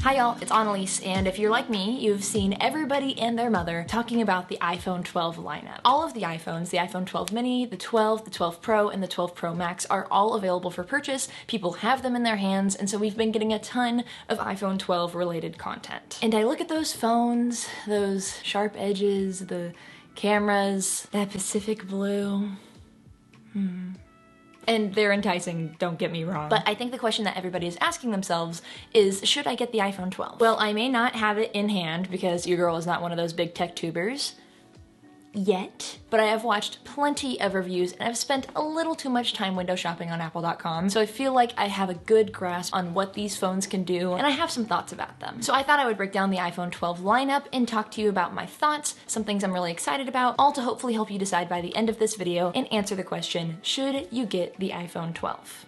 Hi y'all, it's Annelies, and if you're like me, you've seen everybody and their mother talking about the iPhone 12 lineup. All of the iPhones, the iPhone 12 mini, the 12, the 12 Pro, and the 12 Pro Max are all available for purchase. People have them in their hands, and so we've been getting a ton of iPhone 12 related content. And I look at those phones, those sharp edges, the cameras, that Pacific blue. And they're enticing, don't get me wrong. But I think the question that everybody is asking themselves is, should I get the iPhone 12? Well, I may not have it in hand because your girl is not one of those big tech tubers yet, but I have watched plenty of reviews and I've spent a little too much time window shopping on Apple.com, so I feel like I have a good grasp on what these phones can do, and I have some thoughts about them. So I thought I would break down the iPhone 12 lineup and talk to you about my thoughts, some things I'm really excited about, all to hopefully help you decide by the end of this video and answer the question, should you get the iPhone 12?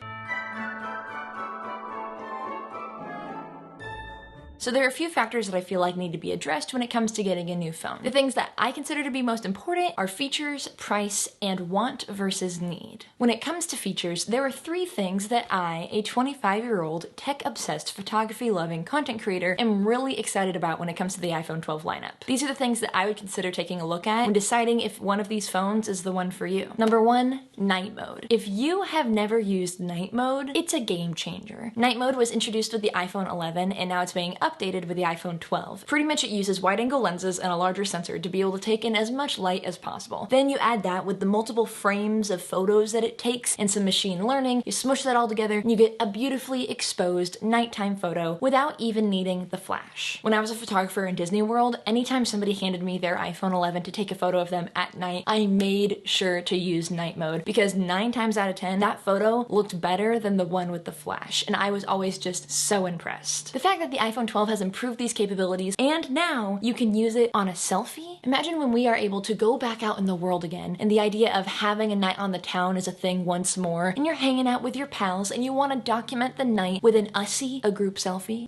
So there are a few factors that I feel like need to be addressed when it comes to getting a new phone. The things that I consider to be most important are features, price, and want versus need. When it comes to features, there are three things that I, a 25-year-old tech-obsessed, photography-loving content creator, am really excited about when it comes to the iPhone 12 lineup. These are the things that I would consider taking a look at when deciding if one of these phones is the one for you. Number one, night mode. If you have never used night mode, it's a game changer. Night mode was introduced with the iPhone 11 and now it's being updated with the iPhone 12. Pretty much it uses wide-angle lenses and a larger sensor to be able to take in as much light as possible. Then you add that with the multiple frames of photos that it takes and some machine learning, you smush that all together and you get a beautifully exposed nighttime photo without even needing the flash. When I was a photographer in Disney World, anytime somebody handed me their iPhone 11 to take a photo of them at night, I made sure to use night mode because 9 times out of 10, that photo looked better than the one with the flash, and I was always just so impressed. The fact that the iPhone 12 has improved these capabilities and now you can use it on a selfie. Imagine when we are able to go back out in the world again and the idea of having a night on the town is a thing once more and you're hanging out with your pals and you want to document the night with an Ussie, a group selfie.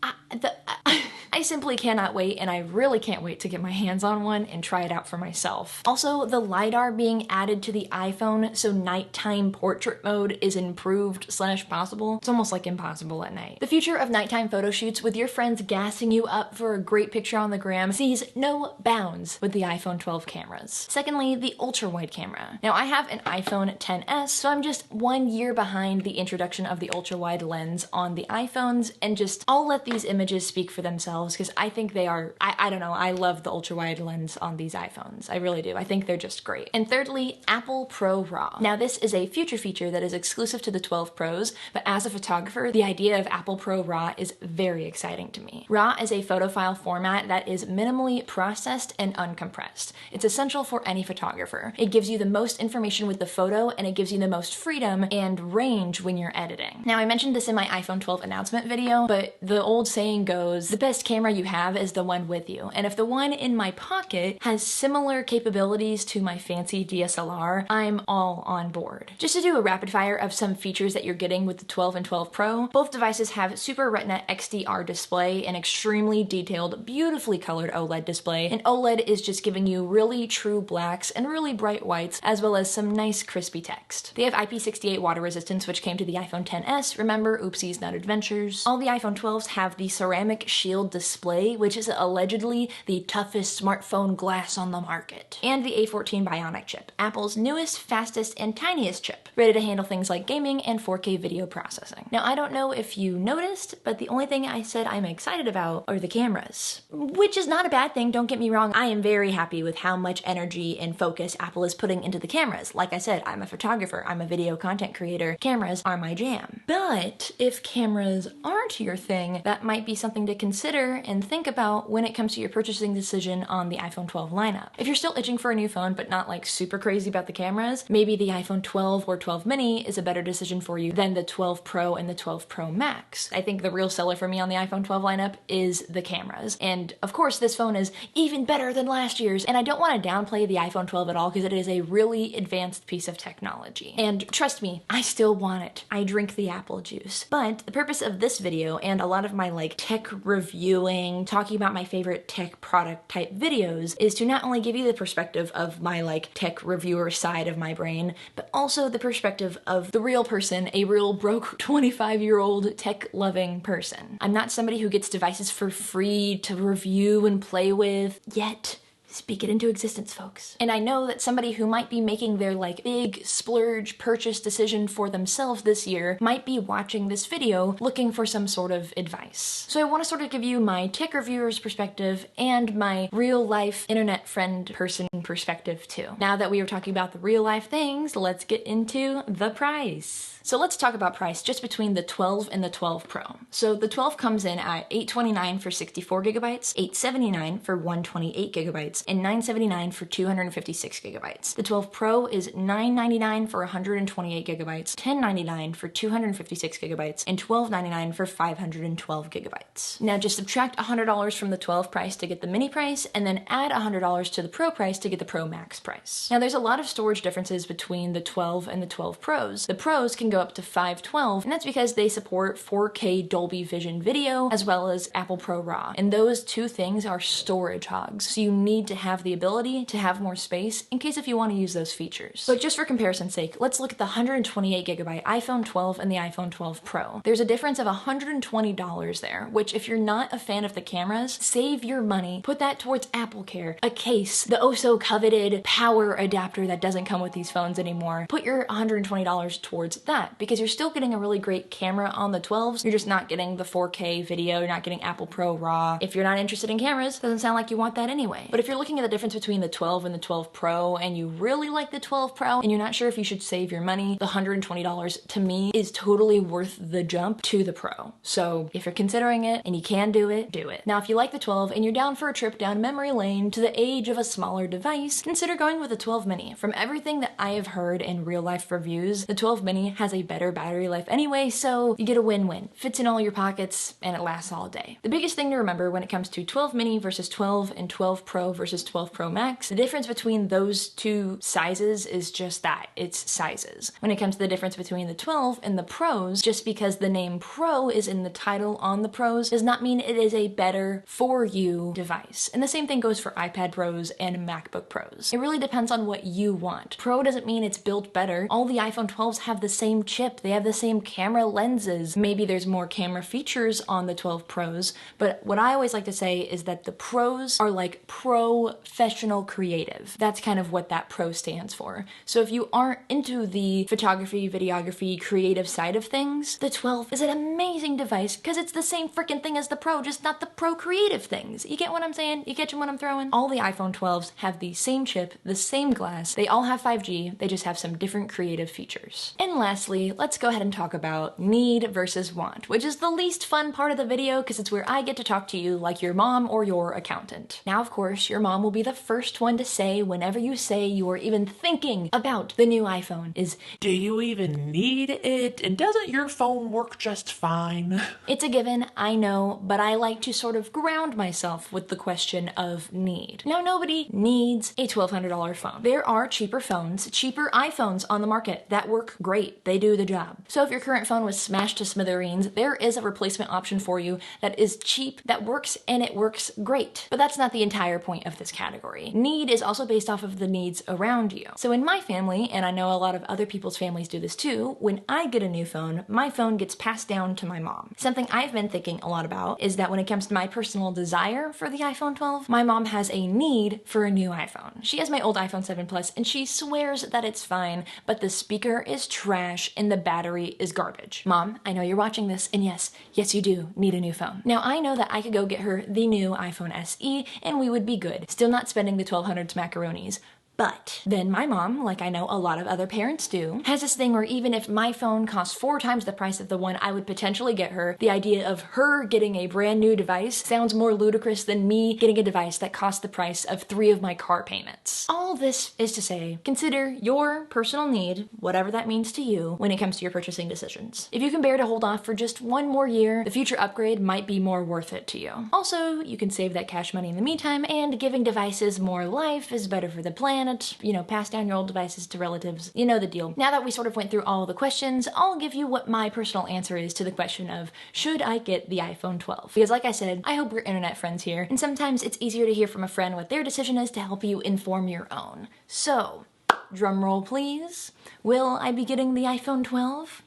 I simply cannot wait, and I really can't wait to get my hands on one and try it out for myself. Also, the LiDAR being added to the iPhone so nighttime portrait mode is improved / possible. It's almost like impossible at night. The future of nighttime photo shoots with your friends gassing you up for a great picture on the gram sees no bounds with the iPhone 12 cameras. Secondly, the ultra-wide camera. Now I have an iPhone XS, so I'm just 1 year behind the introduction of the ultra-wide lens on the iPhones, and I'll let these images speak for themselves because I think they are, I don't know, I love the ultra-wide lens on these iPhones. I really do. I think they're just great. And thirdly, Apple Pro RAW. Now this is a future feature that is exclusive to the 12 Pros, but as a photographer, the idea of Apple Pro RAW is very exciting to me. RAW is a photo file format that is minimally processed and uncompressed. It's essential for any photographer. It gives you the most information with the photo and it gives you the most freedom and range when you're editing. Now I mentioned this in my iPhone 12 announcement video, but the old saying goes, the best camera you have is the one with you. And if the one in my pocket has similar capabilities to my fancy DSLR, I'm all on board. Just to do a rapid fire of some features that you're getting with the 12 and 12 Pro, both devices have Super Retina XDR display, an extremely detailed, beautifully colored OLED display, and OLED is just giving you really true blacks and really bright whites, as well as some nice crispy text. They have IP68 water resistance, which came to the iPhone XS. Remember, oopsies, not adventures. All the iPhone 12s have the ceramic shield display, which is allegedly the toughest smartphone glass on the market, and the A14 Bionic chip, Apple's newest, fastest, and tiniest chip, ready to handle things like gaming and 4K video processing. Now, I don't know if you noticed, but the only thing I said I'm excited about are the cameras, which is not a bad thing, don't get me wrong. I am very happy with how much energy and focus Apple is putting into the cameras. Like I said, I'm a photographer, I'm a video content creator, cameras are my jam. But if cameras aren't your thing, that might be something to consider and think about when it comes to your purchasing decision on the iPhone 12 lineup. If you're still itching for a new phone but not like super crazy about the cameras, maybe the iPhone 12 or 12 mini is a better decision for you than the 12 Pro and the 12 Pro Max. I think the real seller for me on the iPhone 12 lineup is the cameras. And of course this phone is even better than last year's, and I don't want to downplay the iPhone 12 at all because it is a really advanced piece of technology. And trust me, I still want it. I drink the apple juice. But the purpose of this video and a lot of my like tech review reviewing, talking about my favorite tech product type videos is to not only give you the perspective of my like tech reviewer side of my brain, but also the perspective of the real person, a real broke 25-year-old tech loving person. I'm not somebody who gets devices for free to review and play with, yet speak it into existence, folks. And I know that somebody who might be making their like big splurge purchase decision for themselves this year might be watching this video looking for some sort of advice. So I want to sort of give you my tech reviewer's perspective and my real life internet friend person perspective too. Now that we were talking about the real life things, let's get into the price. So let's talk about price just between the 12 and the 12 Pro. So the 12 comes in at $829 for 64 gigabytes, $879 for 128 gigabytes, and $979 for 256 gigabytes. The 12 Pro is $999 for 128 gigabytes, $1099 for 256 gigabytes, and $1299 for 512 gigabytes. Now just subtract $100 from the 12 price to get the mini price, and then add $100 to the Pro price to get the Pro Max price. Now there's a lot of storage differences between the 12 and the 12 Pros. The Pros can go up to 512, and that's because they support 4K Dolby Vision video as well as Apple Pro RAW. And those two things are storage hogs. So you need to have the ability to have more space in case if you want to use those features. But just for comparison's sake, let's look at the 128 gigabyte iPhone 12 and the iPhone 12 Pro. There's a difference of $120 there, which if you're not a fan of the cameras, save your money, put that towards Apple Care, a case, the oh so coveted power adapter that doesn't come with these phones anymore. Put your $120 towards that, because you're still getting a really great camera on the 12s. You're just not getting the 4K video, you're not getting Apple Pro RAW. If you're not interested in cameras, doesn't sound like you want that anyway. But if you're looking at the difference between the 12 and the 12 Pro and you really like the 12 Pro and you're not sure if you should save your money, the $120 to me is totally worth the jump to the Pro. So if you're considering it and you can do it, do it. Now if you like the 12 and you're down for a trip down memory lane to the age of a smaller device, consider going with the 12 mini. From everything that I have heard in real life reviews, the 12 mini has a better battery life anyway, so you get a win-win. Fits in all your pockets and it lasts all day. The biggest thing to remember when it comes to 12 mini versus 12 and 12 Pro versus 12 Pro Max, the difference between those two sizes is just that, it's sizes. When it comes to the difference between the 12 and the Pros, just because the name Pro is in the title on the Pros does not mean it is a better for you device. And the same thing goes for iPad Pros and MacBook Pros. It really depends on what you want. Pro doesn't mean it's built better. All the iPhone 12s have the same chip, they have the same camera lenses. Maybe there's more camera features on the 12 Pros, but what I always like to say is that the Pros are like professional creative. That's kind of what that Pro stands for. So if you aren't into the photography, videography, creative side of things, the 12 is an amazing device because it's the same freaking thing as the Pro, just not the Pro creative things. You get what I'm saying? You catching what I'm throwing? All the iPhone 12s have the same chip, the same glass. They all have 5G. They just have some different creative features. And lastly, let's go ahead and talk about need versus want, which is the least fun part of the video because it's where I get to talk to you like your mom or your accountant. Now, of course, your mom will be the first one to say whenever you say you are even thinking about the new iPhone is, do you even need it? And doesn't your phone work just fine? It's a given, I know, but I like to sort of ground myself with the question of need. Now, nobody needs a $1,200 phone. There are cheaper phones, cheaper iPhones on the market that work great. They do the job. So if your current phone was smashed to smithereens, there is a replacement option for you that is cheap, that works, and it works great. But that's not the entire point of this category. Need is also based off of the needs around you. So in my family, and I know a lot of other people's families do this too, when I get a new phone, my phone gets passed down to my mom. Something I've been thinking a lot about is that when it comes to my personal desire for the iPhone 12, my mom has a need for a new iPhone. She has my old iPhone 7 Plus and she swears that it's fine, but the speaker is trash and the battery is garbage. Mom, I know you're watching this, and yes, you do need a new phone. Now I know that I could go get her the new iPhone SE and we would be good. Still not spending the 1200s macaronis. But then my mom, like I know a lot of other parents do, has this thing where even if my phone costs 4 times the price of the one I would potentially get her, the idea of her getting a brand new device sounds more ludicrous than me getting a device that costs the price of 3 of my car payments. All this is to say, consider your personal need, whatever that means to you, when it comes to your purchasing decisions. If you can bear to hold off for just 1 more year, the future upgrade might be more worth it to you. Also, you can save that cash money in the meantime, and giving devices more life is better for the planet, it, you know, pass down your old devices to relatives. You know the deal. Now that we sort of went through all the questions, I'll give you what my personal answer is to the question of, should I get the iPhone 12? Because like I said, I hope we're internet friends here, and sometimes it's easier to hear from a friend what their decision is to help you inform your own. So, drum roll please. Will I be getting the iPhone 12?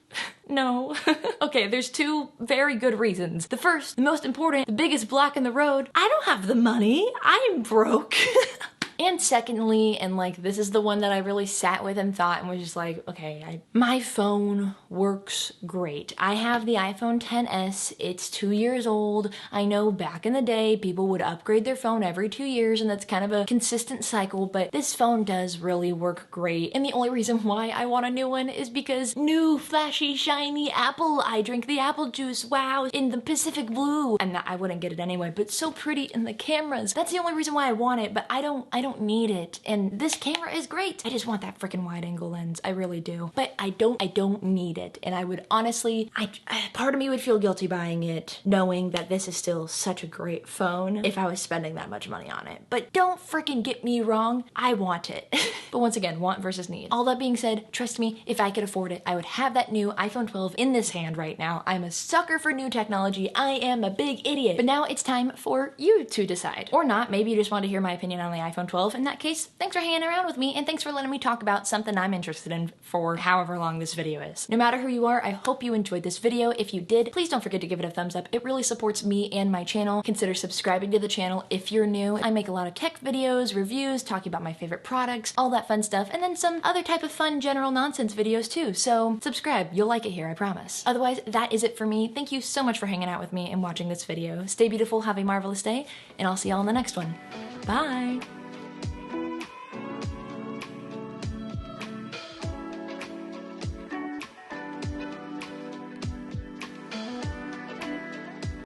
No. Okay, there's two very good reasons. The first, the most important, the biggest block in the road, I don't have the money. I'm broke. And secondly, and like this is the one that I really sat with and thought and was just like, okay, my phone works great. I have the iPhone XS, it's 2 years old. I know back in the day people would upgrade their phone every 2 years and that's kind of a consistent cycle, but this phone does really work great. And the only reason why I want a new one is because new, flashy, shiny Apple. I drink the apple juice, wow, in the Pacific blue. And I wouldn't get it anyway, but so pretty in the cameras. That's the only reason why I want it, but I don't need it. And this camera is great. I just want that freaking wide angle lens. I really do. But I don't need it. And I would honestly, part of me would feel guilty buying it, knowing that this is still such a great phone if I was spending that much money on it. But don't freaking get me wrong. I want it. But once again, want versus need. All that being said, trust me, if I could afford it, I would have that new iPhone 12 in this hand right now. I'm a sucker for new technology. I am a big idiot. But now it's time for you to decide. Or not. Maybe you just want to hear my opinion on the iPhone 12. In that case, thanks for hanging around with me and thanks for letting me talk about something I'm interested in for however long this video is. No matter who you are, I hope you enjoyed this video. If you did, please don't forget to give it a thumbs up. It really supports me and my channel. Consider subscribing to the channel if you're new. I make a lot of tech videos, reviews, talking about my favorite products, all that fun stuff, and then some other type of fun general nonsense videos too. So subscribe, you'll like it here, I promise. Otherwise, that is it for me. Thank you so much for hanging out with me and watching this video. Stay beautiful, have a marvelous day, and I'll see y'all in the next one. Bye!